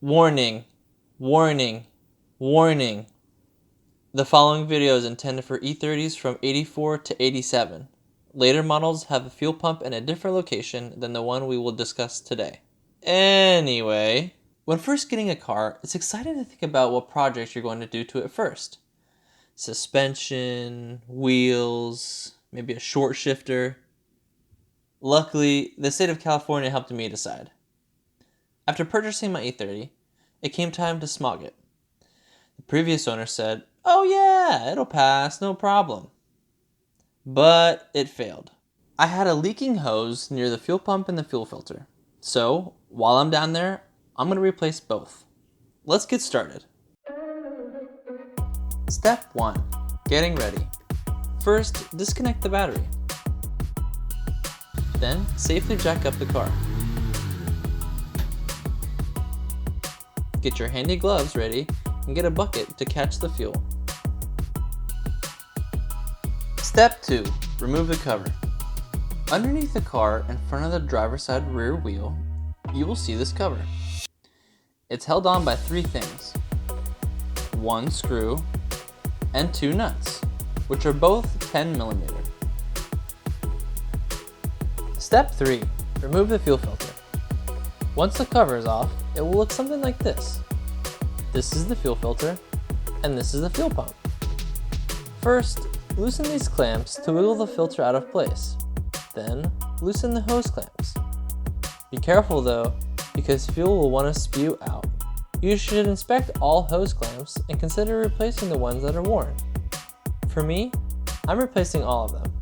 Warning, warning, warning. The following video is intended for E30s from 84 to 87. Later models have a fuel pump in a different location than the one we will discuss today. Anyway, when first getting a car, it's exciting to think about what projects you're going to do to it first. Suspension, wheels, maybe a short shifter. Luckily, the state of California helped me decide. After purchasing my E30, it came time to smog it. The previous owner said, "Oh yeah, it'll pass, no problem." But it failed. I had a leaking hose near the fuel pump and the fuel filter. So, while I'm down there, I'm going to replace both. Let's get started. Step 1. Getting ready. First, disconnect the battery. Then, safely jack up the car. Get your handy gloves ready and get a bucket to catch the fuel. Step 2. Remove the cover. Underneath the car in front of the driver's side rear wheel, you will see this cover. It's held on by 3 things. 1 screw and 2 nuts, which are both 10mm. Step 3. Remove the fuel filter. Once the cover is off, it will look something like this. This is the fuel filter, and this is the fuel pump. First, loosen these clamps to wiggle the filter out of place. Then, loosen the hose clamps. Be careful though, because fuel will want to spew out. You should inspect all hose clamps and consider replacing the ones that are worn. For me, I'm replacing all of them.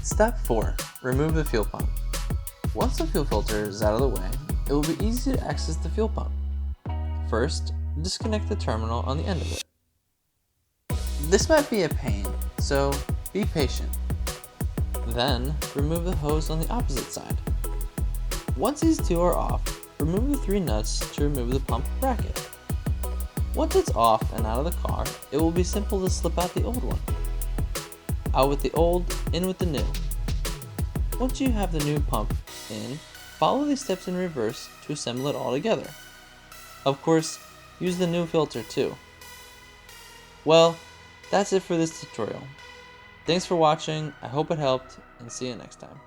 Step 4. Remove the fuel pump. Once the fuel filter is out of the way, it will be easy to access the fuel pump. First, disconnect the terminal on the end of it. This might be a pain, so be patient. Then, remove the hose on the opposite side. Once these 2 are off, remove the 3 nuts to remove the pump bracket. Once it's off and out of the car, it will be simple to slip out the old one. Out with the old, in with the new. Once you have the new pump in, follow these steps in reverse to assemble it all together. Of course, use the new filter too. Well, that's it for this tutorial. Thanks for watching, I hope it helped, and see you next time.